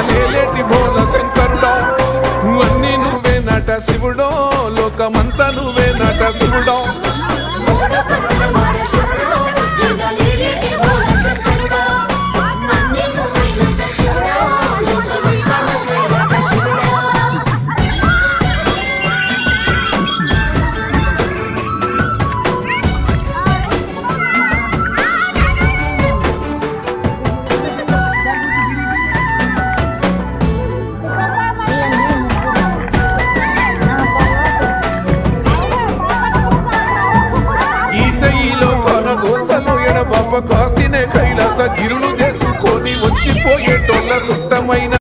జగాలేటి బోల శంకరుడో అన్ని నువ్వే నట శివుడో లోకమంతా నువ్వే నట శివుడో ఈశయిలో కొనగోసలు ఎడబాప కాసినే కైలాస గిరులు చేసుకొని వచ్చిపోయేటోళ్ళ సుట్టమైన